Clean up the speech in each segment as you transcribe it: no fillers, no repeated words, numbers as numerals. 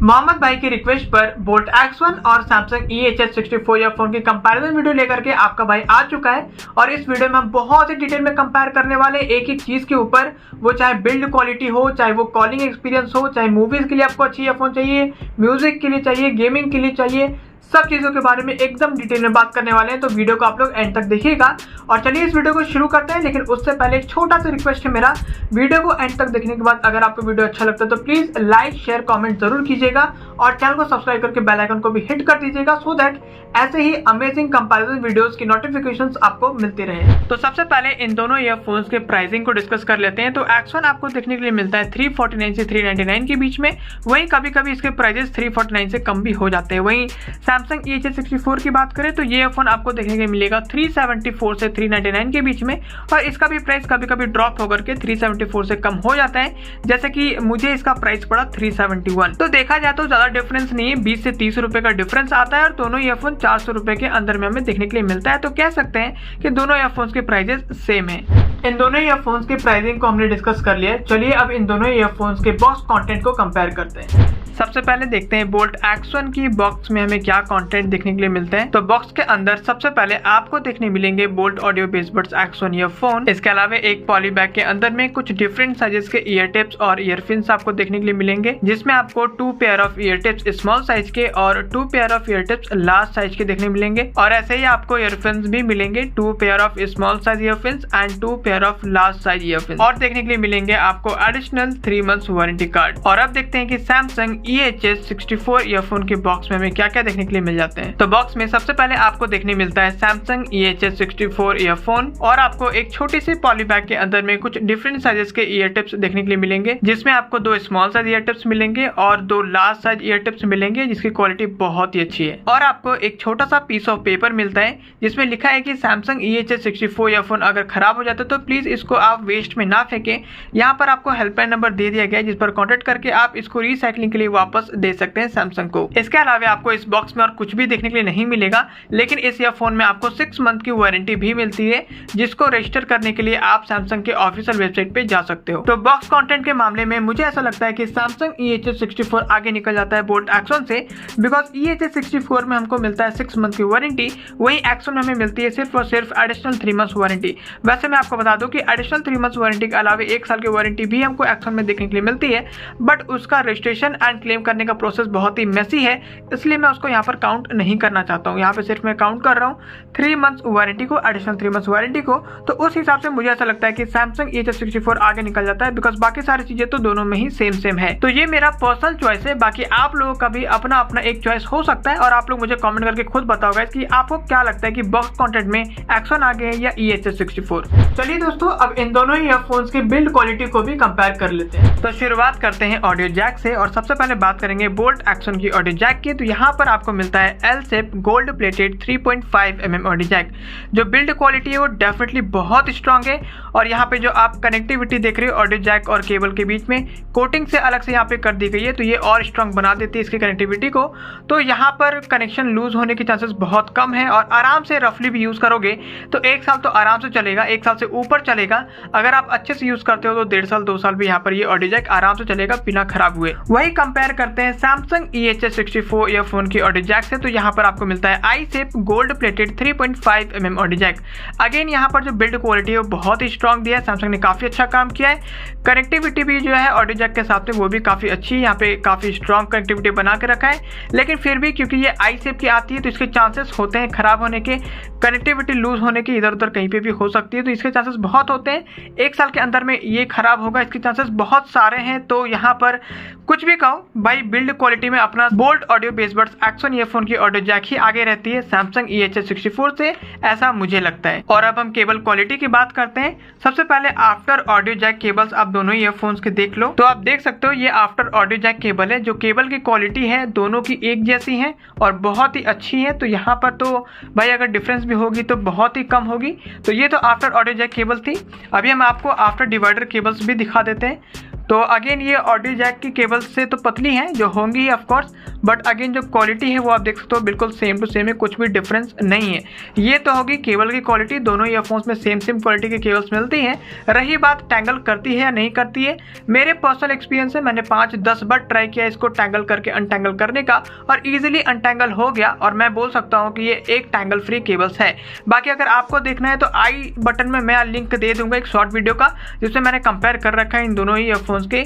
मोहम्मद भाई की रिक्वेस्ट पर बोल्ट X1 और सैमसंग EHS64 ईयरफोन की कंपैरिजन वीडियो लेकर के आपका भाई आ चुका है। और इस वीडियो में हम बहुत ही डिटेल में कंपेयर करने वाले एक एक चीज के ऊपर, वो चाहे बिल्ड क्वालिटी हो, चाहे वो कॉलिंग एक्सपीरियंस हो, चाहे मूवीज के लिए आपको अच्छी ईयरफोन चाहिए, म्यूजिक के लिए चाहिए, गेमिंग के लिए चाहिए, सब चीजों के बारे में एकदम डिटेल में बात करने वाले हैं। तो वीडियो को आप लोग एंड तक देखिएगा। और चलिए इस वीडियो को शुरू करते हैं, लेकिन उससे पहले एक छोटा सा रिक्वेस्ट है मेरा, वीडियो को एंड तक देखने के बाद अगर आपको वीडियो अच्छा लगता है तो प्लीज लाइक शेयर कमेंट जरूर कीजिएगा और चैनल को सब्सक्राइब करके बेल आइकन को भी हिट कर दीजिएगा, सो दैट ऐसे ही अमेजिंग कंपैरिजन वीडियोस की नोटिफिकेशंस आपको मिलती रहे। तो सबसे पहले इन दोनों ईयरफोन्स के प्राइसिंग को डिस्कस कर लेते हैं। तो X1 आपको देखने के लिए मिलता है 349 से 399 के बीच में, वहीं कभी कभी इसके प्राइजेस 349 से कम भी हो जाते हैं। वहीं सैमसंग EHS64 की बात करें तो ये ईयरफोन आपको देखने के लिए मिलेगा 374 से 399 के बीच में, और इसका भी प्राइस कभी कभी ड्रॉप होकर के 374 से कम हो जाता है, जैसे कि मुझे इसका प्राइस पड़ा 371। तो देखा जाए तो ज्यादा डिफरेंस नहीं है, 20 से 30 रुपए का डिफरेंस आता है और दोनों ईयरफोन 400 रुपए के अंदर में हमें देखने के लिए मिलता है। तो कह सकते हैं कि दोनों ईयरफोन्स के प्राइजेस सेम है। इन दोनों ईयरफोन्स की प्राइसिंग को हमने डिस्कस कर लिया है। चलिए अब इन दोनों ईयरफोन्स के बॉक्स कंटेंट को कंपेयर करते हैं। सबसे पहले देखते हैं बोल्ट X1 की बॉक्स में हमें क्या कंटेंट देखने के लिए मिलता है। तो बॉक्स के अंदर सबसे पहले आपको देखने मिलेंगे बोल्ट ऑडियो बेसबड्स X1 ईयरफोन। इसके अलावा एक पॉली बैग के अंदर में कुछ डिफरेंट साइजेस के ईयर टिप्स और ईयरफिन्स आपको देखने के लिए मिलेंगे, जिसमें आपको 2 pair of year tips small size के और 2 pair of year tips large size के देखने मिलेंगे। और ऐसे ही आपको ईयरफिन्स भी मिलेंगे, 2 pair of small size ear fins and 2 pair of large size ear fins. और देखने के लिए मिलेंगे आपको एडिशनल 3 मंथ्स वारंटी कार्ड। और अब देखते हैं कि सैमसंग EHS64 ईयरफोन के बॉक्स में हमें क्या क्या देखने के लिए मिल जाते हैं। तो बॉक्स में सबसे पहले आपको देखने मिलता है सैमसंग EHS64 ईयरफोन, और आपको एक छोटी सी पॉली बैग के अंदर में कुछ डिफरेंट साइजेस के ईयर टिप्स देखने के लिए मिलेंगे, जिसमें आपको 2 स्मॉल साइज ईयर टिप्स मिलेंगे और 2 लार्ज साइज ईयर टिप्स मिलेंगे, जिसकी क्वालिटी बहुत ही अच्छी है। और आपको एक छोटा सा पीस ऑफ पेपर मिलता है जिसमें लिखा है कि सैमसंग EHS64 ईयरफोन अगर खराब हो जाता है तो प्लीज इसको आप वेस्ट में ना फेंकें। यहाँ पर आपको हेल्पलाइन नंबर दे दिया गया है, जिस पर कॉन्टेक्ट करके आप इसको रिसाइकलिंग के लिए वापस दे सकते हैं सैमसंग को। इसके अलावा आपको इस बॉक्स में और कुछ भी देखने के लिए नहीं मिलेगा, लेकिन इस ईयरफोन में आपको 6 मंथ की वारंटी भी मिलती है, जिसको रजिस्टर करने के लिए आप सैमसंग के ऑफिशियल वेबसाइट पे जा सकते हो। तो बॉक्स कंटेंट के मामले में मुझे ऐसा लगता है कि सैमसंग EHS64 आगे निकल जाता है बोल्ट X1 से, बिकॉज EHS64 में हमको मिलता है 6 मंथ की वारंटी, वहीं X1 में हमें मिलती है सिर्फ और सिर्फ एडिशनल 3 मंथ्स वारंटी। वैसे मैं आपको बता दूं कि एडिशनल 3 मंथ्स वारंटी के अलावा 1 साल की वारंटी भी हमको X1 में देखने के लिए मिलती है, बट उसका रजिस्ट्रेशन एंड क्लेम करने का प्रोसेस बहुत ही मेसी है, इसलिए मैं उसको यहाँ पर काउंट नहीं करना चाहता हूँ। यहाँ पे सिर्फ मैं काउंट कर रहा हूँ 3 मंथ्स वारंटी को, एडिशनल 3 मंथ्स वारंटी को। तो उस हिसाब से मुझे ऐसा लगता है कि सैमसंग EHS64 आगे निकल जाता है, बिकॉज बाकी सारी चीजें तो दोनों में ही सेम है। तो ये मेरा पर्सनल चॉइस है, बाकी आप लोगों का भी अपना अपना एक चॉइस हो सकता है, और आप लोग मुझे कमेंट करके खुद बताओ गाइस कि आपको क्या लगता है कि बॉक्स कंटेंट में X1 आगे है या EHS64। चलिए दोस्तों अब इन दोनों ईयरफोन्स की बिल्ड क्वालिटी को भी कंपेयर कर लेते हैं। तो शुरुआत करते हैं ऑडियो जैक से, और सबसे पहले बात करेंगे बोल्ट X1 की ऑडियो जैक की। तो यहाँ पर आपको मिलता है L shape gold plated 3.5 mm audio jack. जो बिल्ड क्वालिटी है वो डेफिनेटली बहुत स्ट्रांग है, और यहाँ पे जो आप कनेक्टिविटी देख रहे हो ऑडियो जैक और केबल के बीच में, कोटिंग से अलग से यहाँ पे कर दी गई है, तो ये और स्ट्रांग बना देती है इसकी कनेक्टिविटी को। तो यहाँ पर कनेक्शन लूज होने के चांसेस बहुत कम है, और आराम से रफली भी यूज करोगे तो 1 साल तो आराम से चलेगा, 1 साल से ऊपर चलेगा। अगर आप अच्छे से यूज करते हो तो 1.5 साल 2 साल भी यहाँ पर ये ऑडियो जैक आराम से चलेगा बिना खराब हुए। वही कंपेयर करते हैं सैमसंग EHS64 ईयरफोन की ऑडियो जैक से। तो यहाँ पर आपको मिलता है I shape gold plated 3.5 mm audio jack. Again यहाँ पर जो बिल्ड क्वालिटी है वो बहुत ही स्ट्रांग दिया है, सैमसंग ने काफी अच्छा काम किया है। कनेक्टिविटी भी जो है ऑडियो जैक के साथ में वो भी काफी अच्छी है, यहाँ पे काफी स्ट्रांग कनेक्टिविटी बना के रखा है। लेकिन फिर भी क्योंकि ये आई शेप की आती है तो इसके चांसेस होते हैं खराब होने के, कनेक्टिविटी लूज होने के, इधर उधर कहीं पे भी हो सकती है, तो इसके चांसेस बहुत होते हैं। 1 साल के अंदर में ये खराब होगा, इसके चांसेस बहुत सारे हैं। तो यहाँ पर कुछ भी कहो भाई, बिल्ड क्वालिटी में अपना बोल्ट ऑडियो बेसबड्स X1 ईयरफोन की ऑडियो जैक ही आगे रहती है सैमसंग EHS64 से, ऐसा मुझे लगता है। और अब हम केबल क्वालिटी की बात करते हैं। सबसे पहले आफ्टर ऑडियो जैक केबल्स आप दोनों ईयरफोन्स के देख लो, तो आप देख सकते हो ये आफ्टर ऑडियो जैक केबल है। जो केबल की क्वालिटी है दोनों की एक जैसी है और बहुत ही अच्छी है। तो यहाँ पर तो भाई अगर डिफरेंस भी होगी तो बहुत ही कम होगी। तो ये तो आफ्टर ऑडियो जैक केबल थी। अभी हम आपको आफ्टर डिवाइडर केबल्स भी दिखा देते हैं। तो अगेन ये ऑडियो जैक की केबल से तो पतली हैं, जो होंगी ही ऑफकोर्स, बट अगेन जो क्वालिटी है वो आप देख सकते हो बिल्कुल सेम टू सेम है, कुछ भी डिफरेंस नहीं है। ये तो होगी केबल की क्वालिटी, दोनों ईयरफोन्स में सेम क्वालिटी की केबल्स मिलती हैं। रही बात टैंगल करती है या नहीं करती है, मेरे पर्सनल एक्सपीरियंस है, मैंने 5-10 बार ट्राई किया इसको टैंगल करके अनटैंगल करने का और ईजिली अनटैंगल हो गया, और मैं बोल सकता हूँ कि ये एक टैंगल फ्री केबल्स है। बाकी अगर आपको देखना है तो आई बटन में मैं लिंक दे दूंगा एक शॉर्ट वीडियो का, जिसमें मैंने कंपेयर कर रखा है इन दोनों ही ईयरफोन्स के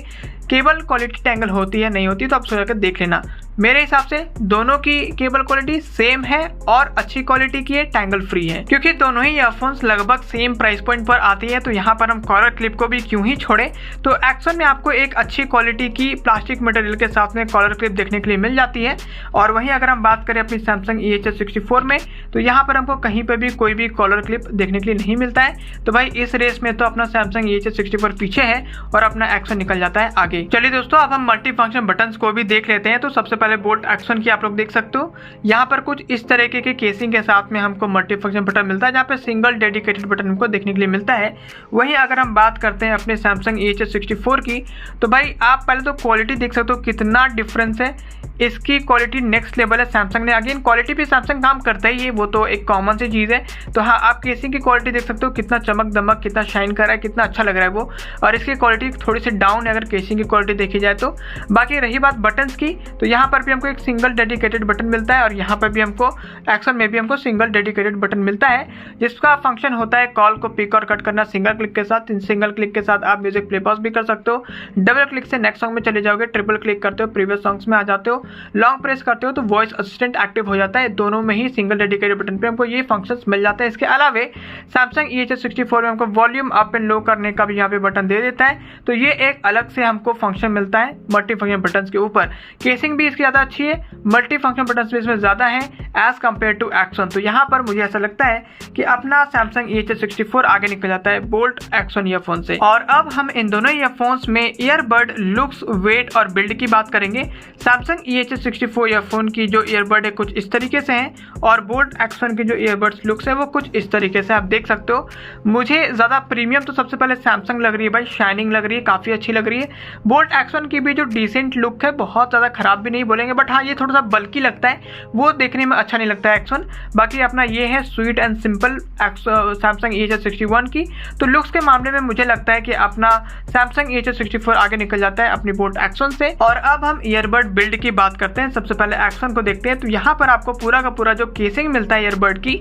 केबल क्वालिटी टैंगल होती है नहीं होती, तो आप सोच कर देख लेना। मेरे हिसाब से दोनों की केबल क्वालिटी सेम है और अच्छी क्वालिटी की है, टैंगल फ्री है, क्योंकि दोनों ही ईयरफोन्स लगभग सेम प्राइस पॉइंट पर आती है। तो यहाँ पर हम कॉलर क्लिप को भी क्यों ही छोड़े, तो एक्शन में आपको एक अच्छी क्वालिटी की प्लास्टिक मटेरियल के साथ में कॉलर क्लिप देखने के लिए मिल जाती है। और वहीं अगर हम बात करें अपनी सैमसंग EHS64 में, तो यहाँ पर हमको कहीं पर भी कोई भी कॉलर क्लिप देखने के लिए नहीं मिलता है। तो भाई इस रेस में तो अपना सैमसंग EHS64 पीछे है और अपना एक्शन निकल जाता है आगे। चलिए दोस्तों, अब हम मल्टी फंक्शन बटन्स को भी देख लेते हैं। तो सबसे पहले बोल्ट एक्शन की आप लोग देख सकते हो, यहाँ पर कुछ इस तरीके के केसिंग के साथ में हमको मल्टी फंक्शन बटन मिलता है, जहाँ पे सिंगल डेडिकेटेड बटन हमको देखने के लिए मिलता है। वहीं अगर हम बात करते हैं अपने सैमसंग EHS64 की, तो भाई आप पहले तो क्वालिटी देख सकते हो कितना डिफरेंस है, इसकी क्वालिटी नेक्स्ट लेवल है सैमसंग ने। अगेन क्वालिटी पे सैमसंग काम करता ही है, वो तो एक कॉमन सी चीज़ है। तो हाँ, आप केसिंग की क्वालिटी देख सकते हो कितना चमक दमक, कितना शाइन कर रहा है, कितना अच्छा लग रहा है वो, और इसकी क्वालिटी थोड़ी सी डाउन है अगर केसिंग की क्वालिटी देखी जाए तो। बाकी रही बात बटन्स की, तो यहाँ पर भी हमको एक सिंगल डेडिकेटेड बटन मिलता है और यहाँ पर भी हमको एक्शन में भी हमको सिंगल डेडिकेटेड बटन मिलता है, जिसका फंक्शन होता है कॉल को पिक और कट करना सिंगल क्लिक के साथ। सिंगल क्लिक के साथ आप म्यूजिक प्ले पॉज भी कर सकते हो, डबल क्लिक से नेक्स्ट सॉन्ग में चले जाओगे, ट्रिपल क्लिक करते हो प्रीवियस सॉन्ग्स में आ जाते हो, लॉन्ग प्रेस करते हो तो वॉइस असिस्टेंट एक्टिव हो जाता है। दोनों में ही सिंगल डेडिकेटेड बटन पे हमको ये फंक्शंस मिल जाते हैं। इसके अलावा सैमसंग EHS64 में हमको वॉल्यूम अप एंड लो करने का भी यहाँ पे बटन दे देता है, तो ये एक अलग से हमको फंक्शन मिलता है मल्टी फंक्शन बटन के ऊपर। केसिंग भी इसकी ज़्यादा अच्छी है, मल्टी फंक्शन बटन भी इसमें ज़्यादा है एज कम्पेयर टू एक्शन। तो यहाँ पर मुझे ऐसा लगता है कि अपना सैमसंग EHS64 आगे निकल जाता है बोल्ट एक्शन ईयरफोन से। और अब हम इन दोनों ईयरफोन्स में ईयरबड लुक्स, वेट और बिल्ड की बात करेंगे। सैमसंग EHS64 ईयरफोन की जो ईयरबड है कुछ इस तरीके से हैं, और बोल्ट एक्शन की जो ईयरबड्स लुक्स है वो कुछ इस तरीके से आप देख सकते हो। मुझे ज़्यादा प्रीमियम तो सबसे पहले सैमसंग लग रही है भाई, शाइनिंग लग रही है, काफ़ी अच्छी लग रही है। बोल्ट एक्शन की भी जो डिसेंट लुक है, बहुत ज़्यादा खराब भी नहीं बोलेंगे, बट हाँ ये थोड़ा सा बल्कि लगता है, वो देखने में अच्छा नहीं लगता है एक्शन। बाकी अपना ये है sweet and simple Samsung EHS61 की। तो लुक्स के मामले में मुझे लगता है कि अपना सैमसंग EHS64 आगे निकल जाता है अपनी बोल्ट एक्शन से। और अब हम ईयरबड बिल्ड की बात करते हैं। सबसे पहले एक्शन को देखते हैं, तो यहाँ पर आपको पूरा का पूरा जो केसिंग मिलता है ईयरबड की,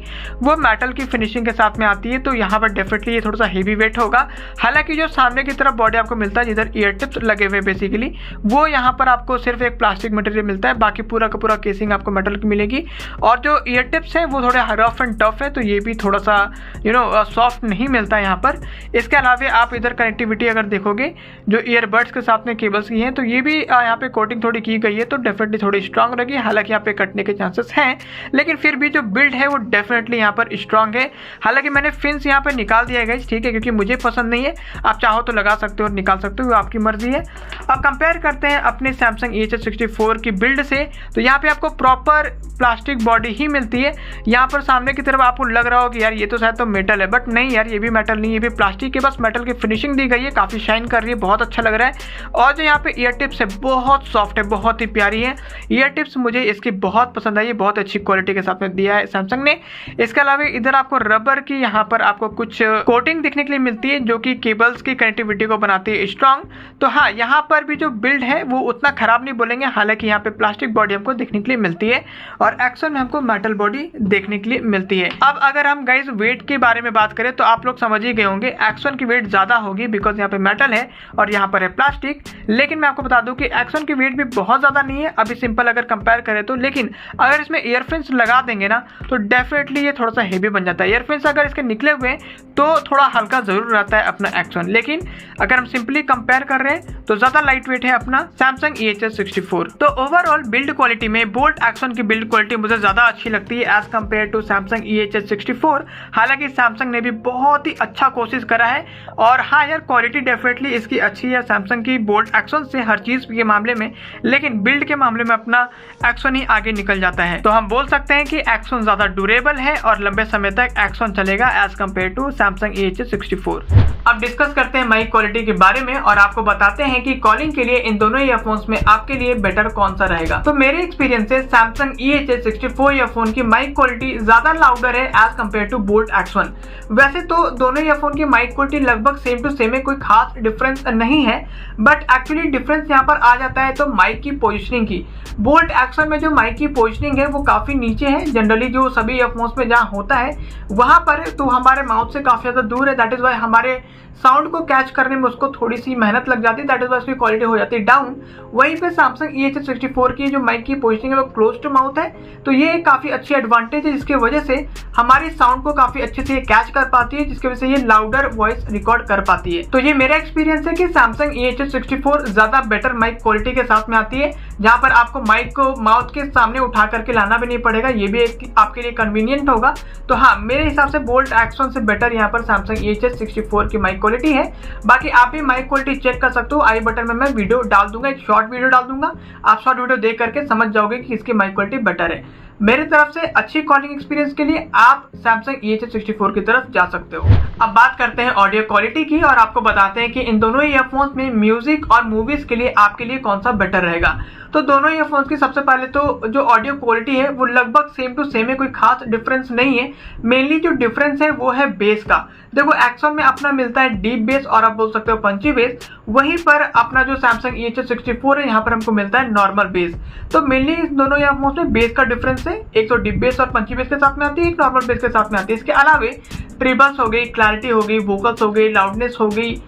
वो मेटल की फिनिशिंग के साथ में आती है। तो यहाँ पर डेफिनेटली ये थोड़ा सा हेवी वेट होगा। हालांकि जो सामने की तरफ बॉडी आपको मिलता है जिधर ईयर टिप्स लगे हुए बेसिकली, वो यहाँ पर आपको सिर्फ एक प्लास्टिक मटेरियल मिलता है, बाकी पूरा का पूरा केसिंग आपको मेटल की मिलेगी। और जो ईयर टिप्स है वो थोड़े रफ एंड टफ है, तो ये भी थोड़ा सा सॉफ्ट नहीं मिलता है यहाँ पर। इसके अलावा आप इधर कनेक्टिविटी अगर देखोगे जो ईयरबड्स के साथ में केबल्स की हैं, तो ये भी यहाँ पे कोटिंग थोड़ी की गई है, तो डेफिनेटली थोड़ी स्ट्रांग रहेगी। हालांकि यहाँ पे कटने के चांसेस हैं, लेकिन फिर भी जो बिल्ड है वो डेफिनेटली यहाँ पर स्ट्रांग है। हालांकि मैंने फिन्स यहाँ पर निकाल दिया गया, ठीक है, क्योंकि मुझे पसंद नहीं है। आप चाहो तो लगा सकते हो और निकाल सकते हो, आपकी मर्जी है। अब कंपेयर करते हैं अपने सैमसंग EHS64 की बिल्ड से, तो यहाँ पे आपको प्रॉपर प्लास्टिक बॉडी ही मिलती है। यहाँ पर सामने की तरफ आपको लग रहा हो कि यार ये तो शायद तो मेटल है, बट नहीं यार, ये भी मेटल नहीं, ये भी प्लास्टिक के, बस मेटल की फिनिशिंग दी गई है, काफ़ी शाइन कर रही है, बहुत अच्छा लग रहा है। और जो यहाँ पे ईयर टिप्स है बहुत सॉफ्ट है, बहुत ही प्यारी है ईयर टिप्स, मुझे इसकी बहुत पसंद आई है, बहुत अच्छी क्वालिटी के साथ में दिया है सैमसंग ने। इसके अलावा इधर आपको रबर की यहाँ पर आपको कुछ कोटिंग देखने के लिए मिलती है, जो कि केबल्स की कनेक्टिविटी को बनाती है स्ट्रांग। तो हाँ, यहाँ पर भी जो बिल्ड है वो उतना खराब नहीं बोलेंगे। हालांकि यहाँ पे प्लास्टिक बॉडी हमको देखने के लिए मिलती है और एक्शन में हमको मेटल बॉडी देखने के लिए मिलती है। अब अगर हम गाइस वेट के बारे में बात करें, तो आप लोग समझ ही गए होंगे एक्शन की वेट ज्यादा होगी, बिकॉज यहाँ पे मेटल है और यहाँ पर है प्लास्टिक। लेकिन मैं आपको बता दूं कि एक्शन की वेट भी बहुत ज्यादा नहीं है अभी सिंपल अगर कंपेयर करें तो। लेकिन अगर इसमें ईयरफोन्स लगा देंगे ना, तो डेफिनेटली ये थोड़ा सा हेवी बन जाता है। ईयरफोन्स अगर इसके निकले हुए तो थोड़ा हल्का जरूर रहता है अपना एक्शन, लेकिन अगर हम सिंपली कंपेयर कर रहे हैं तो ज्यादा लाइट वेट है अपना सैमसंग EHS64। तो ओवरऑल बिल्ड क्वालिटी में बोल्ट एक्शन की बिल्ड क्वालिटी मुझे ज्यादा अच्छी लगती है as compare to Samsung EHS64। हालांकि सैमसंग ने भी बहुत ही अच्छा कोशिश करा है, और हाँ क्वालिटी डेफिनेटली इसकी अच्छी है सैमसंग की बोल्ट एक्शन से हर चीज के मामले में, लेकिन बिल्ड के मामले में अपना X1 ही आगे निकल जाता है। तो हम बोल सकते हैं कि X1 ज्यादा ड्यूरेबल है और लंबे समय तक X1 चलेगा as compare to Samsung EHS64। अब डिस्कस करते हैं माइक क्वालिटी के बारे में और आपको बताते हैं कि कॉलिंग के लिए इन दोनों ईयरफोन्स में आपके लिए बेटर कौन सा रहेगा। तो मेरे एक्सपीरियंस से Samsung EHS64 ईयरफोन की माइक क्वालिटी ज्यादा लाउडर है as compare to Boult X1। वैसे तो दोनों ईयरफोन की माइक क्वालिटी लगभग सेम टू सेम है, कोई खास डिफरेंस नहीं है, बट एक्चुअली डिफरेंस यहाँ पर आ जाता है तो माइक की पोजिशनिंग की। बोल्ट X1 में जो माइक की पोजिशनिंग है वो काफी नीचे है, जनरली जो सभी ईयरफोन्स में जहाँ होता है वहां पर तो हमारे माउथ से काफी ज्यादा दूर है। दैट इज वाई हमारे साउंड को कैच करने में उसको थोड़ी सी मेहनत लग जाती है, दैट इज वाई उसकी क्वालिटी हो जाती है डाउन। वहीं पे Samsung EHS64 की जो माइक की पोजिशनिंग है वो क्लोज टू माउथ है, तो ये काफी अच्छी एडवांटेज है जिसकी वजह से हमारे साउंड को काफी अच्छे से कैच कर पाती है, जिसकी वजह से ये लाउडर वॉइस रिकॉर्ड कर पाती है। तो ये मेरा एक्सपीरियंस है कि Samsung EHS64 ज्यादा बेटर माइक क्वालिटी के साथ में आती है, जहां पर आपको माइक को माउथ के सामने उठा करके लाना भी नहीं पड़ेगा, ये भी आपके लिए कन्वीनियंट होगा। तो हाँ, मेरे हिसाब से बोल्ट X1 से बेटर यहाँ पर Samsung EHS64 की माइक क्वालिटी है। बाकी आप भी माइक क्वालिटी चेक कर सकते हो, आई बटन में मैं वीडियो डाल दूंगा, एक शॉर्ट वीडियो डाल दूंगा, आप शॉर्ट वीडियो देख करके समझ जाओगे कि इसकी माइक क्वालिटी बेटर है। मेरी तरफ से अच्छी कॉलिंग एक्सपीरियंस के लिए आप Samsung EHS64 की तरफ जा सकते हो। अब बात करते हैं ऑडियो क्वालिटी की और आपको बताते हैं कि इन दोनों ईयरफोन्स में म्यूजिक और मूवीज के लिए आपके लिए कौन सा बेटर रहेगा। तो दोनों ईयरफोन्स की सबसे पहले तो जो ऑडियो क्वालिटी है वो लगभग सेम टू सेम है, कोई खास डिफरेंस नहीं है। मेनली जो डिफरेंस है वो है बेस का। देखो X1 में अपना मिलता है डीप बेस और आप बोल सकते हो पंची बेस, वहीं पर अपना जो Samsung EHS64 है यहाँ पर हमको मिलता है नॉर्मल बेस। तो मेनली इस दोनों ईयरफोन्स में बेस का डिफरेंस है, एक तो डीप बेस और पंची बेस के साथ में आती है, एक नॉर्मल बेस के साथ में आती है। इसके अलावे ट्रिबल्स हो गई, क्लैरिटी हो गई, वोकल्स हो गई, लाउडनेस हो गई,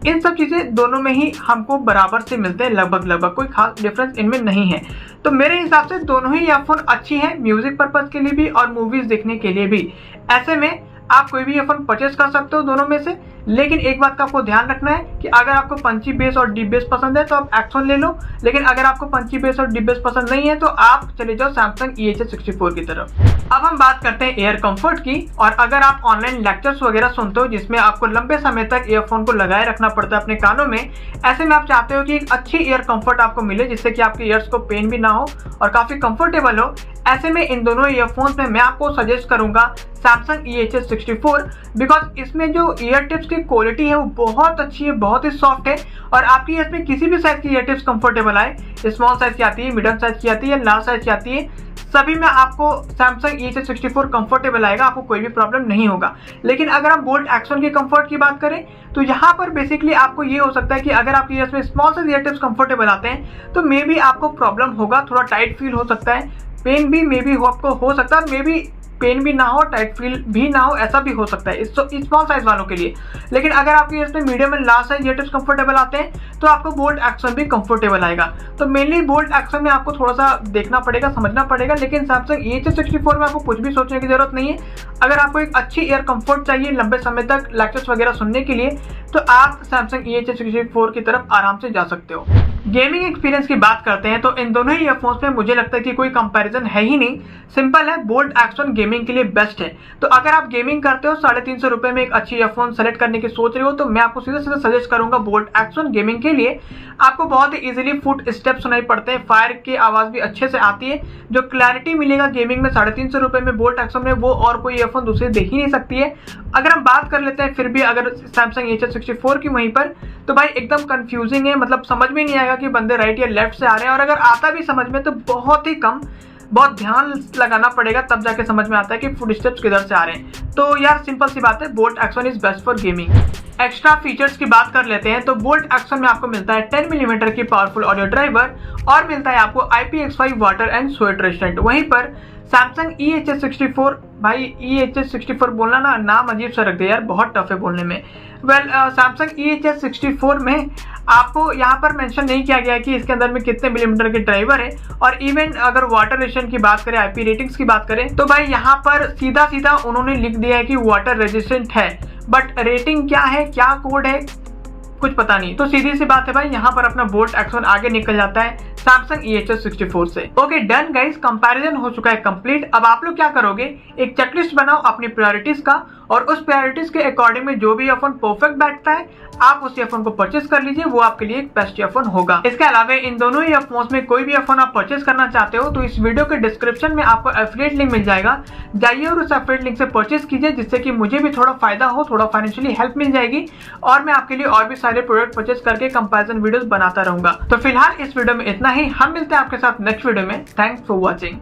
इन सब चीजें दोनों में ही हमको बराबर से मिलते हैं, लगभग कोई खास डिफरेंस इनमें नहीं है। तो मेरे हिसाब से दोनों ही ईयरफोन अच्छी है म्यूजिक पर्पज के लिए भी और मूवीज देखने के लिए भी। ऐसे में आप कोई भी ईयरफोन परचेज कर सकते हो दोनों में से, लेकिन एक बात का आपको ध्यान रखना है कि अगर आपको पंची बेस और डीप बेस पसंद है तो आप X1 ले लो, लेकिन अगर आपको पंची बेस और डीप बेस पसंद नहीं है तो आप चले जाओ Samsung EHS64 की तरफ। अब हम बात करते हैं एयर कंफर्ट की, और अगर आप ऑनलाइन लेक्चर्स वगैरह सुनते हो जिसमें आपको लंबे समय तक ईयरफोन को लगाए रखना पड़ता है अपने कानों में, ऐसे में आप चाहते हो कि एक अच्छी एयर कंफर्ट आपको मिले जिससे कि आपके ईयर्स को पेन भी ना हो और काफी कंफर्टेबल हो, ऐसे में इन दोनों ईयरफोन्स में मैं आपको सजेस्ट करूंगा Samsung EHS64, बिकॉज इसमें जो ईयर टिप्स की क्वालिटी है वो बहुत अच्छी है, बहुत ही सॉफ्ट है और आपकी ईयर्स में किसी भी साइज की ईयर टिप्स कंफर्टेबल आए, स्मॉल साइज की आती है, मीडियम साइज की आती है, लार्ज साइज की आती है, सभी में आपको Samsung EHS64 कंफर्टेबल आएगा, आपको कोई भी प्रॉब्लम नहीं होगा। लेकिन अगर हम बोल्ट X1 के कंफर्ट की बात करें तो यहाँ पर बेसिकली आपको ये हो सकता है कि अगर आपके ईयर्स में small size year tips comfortable आते हैं तो मे बी आपको प्रॉब्लम होगा, थोड़ा टाइट फील हो सकता है, पेन भी मे बी आपको हो सकता है, मे बी पेन भी ना हो, टाइट फील भी ना हो, ऐसा भी हो सकता है स्मॉल साइज वालों के लिए। लेकिन अगर आपके इसमें medium and large size year tips comfortable आते हैं तो आपको बोल्ट X1 भी कंफर्टेबल आएगा। तो मेनली बोल्ट X1 में आपको थोड़ा सा देखना पड़ेगा, समझना पड़ेगा, लेकिन Samsung EHS64 में आपको कुछ भी सोचने की जरूरत नहीं है। अगर आपको एक अच्छी एयर कंफर्ट चाहिए लंबे समय तक लेक्चर्स वगैरह सुनने के लिए तो आप Samsung EHS64 की तरफ आराम से जा सकते हो। गेमिंग एक्सपीरियंस की बात करते हैं तो इन दोनों ही ईयरफोन्स में मुझे लगता है कि कोई कंपैरिजन है ही नहीं, सिंपल है, बोल्ट X1 गेमिंग के लिए बेस्ट है। तो अगर आप गेमिंग करते हो 350 रुपए में एक अच्छी ईयरफोन सेलेक्ट करने की सोच रहे हो तो मैं आपको सीधे सीधे सजेस्ट करूंगा बोल्ट X1 गेमिंग के लिए। आपको बहुत ही इजीली फुट स्टेप सुनाई पड़ते हैं, फायर की आवाज भी अच्छे से आती है, जो क्लैरिटी मिलेगा गेमिंग में 350 रुपए में बोल्ट X1 में वो और कोई ईयरफोन दूसरी देख ही नहीं सकती है। अगर हम बात कर लेते हैं फिर भी अगर Samsung EHS64 की वहीं पर, तो भाई एकदम कंफ्यूजिंग है, मतलब समझ में नहीं आएगा कि बंदे राइट या लेफ्ट से आ रहे हैं, और अगर आता भी समझ में तो बहुत ही कम, बहुत ध्यान लगाना पड़ेगा तब जाके समझ में आता है कि फुट स्टेप्स किधर से आ रहे हैं। तो यार सिंपल सी बात है, bolt X1 is best for gaming. Extra features की बात कर लेते हैं तो बोल्ट X1 में आपको मिलता है 10 मिलीमीटर की पावरफुल ऑडियो ड्राइवर और मिलता है आपको IPX5 water and sweat resistant. वहीं पर Samsung EHS64, भाई EHS64 बोलना ना नाम अजीब सा रख दिया यार, बहुत टफ है बोलने में। Samsung EHS64 में आपको यहाँ पर मेंशन नहीं किया गया है कि इसके अंदर में कितने मिलीमीटर के ड्राइवर है, और इवन अगर वाटर रेजिस्टेंट की बात करें, IP रेटिंग्स की बात करें तो भाई यहाँ पर सीधा सीधा उन्होंने लिख दिया है कि वाटर रेजिस्टेंट है, बट रेटिंग क्या है, क्या कोड है, कुछ पता नहीं। तो सीधी सी बात है भाई, यहाँ पर अपना बोल्ट X1 आगे निकल जाता है सैमसंग EHS64 से। ओके डन गाइस, कंपैरिजन हो चुका है कंप्लीट। अब आप लोग क्या करोगे, एक चेकलिस्ट बनाओ अपनी प्रायोरिटीज का और उस प्रायोरिटीज के अकॉर्डिंग में जो भी ईयरफोन परफेक्ट बैठता है आप उस ईयरफोन को परचेस कर लीजिए, वो आपके लिए एक बेस्ट ईयरफोन होगा। इसके अलावा इन दोनों ईयरफोन्स में कोई भी ईयरफोन आप परचेस करना चाहते हो तो इस वीडियो के डिस्क्रिप्शन में आपको एफिलिएट लिंक मिल जाएगा, जाइए और उस एफिलिएट लिंक से परचेस कीजिए, जिससे कि मुझे भी थोड़ा फायदा हो, थोड़ा फाइनेंशियली हेल्प मिल जाएगी और मैं आपके लिए और भी सारे प्रोडक्ट परचेस करके कंपैरिजन वीडियोस बनाता रहूंगा। तो फिलहाल इस वीडियो में इतना ही, हम मिलते हैं आपके साथ नेक्स्ट वीडियो में। Thanks for watching.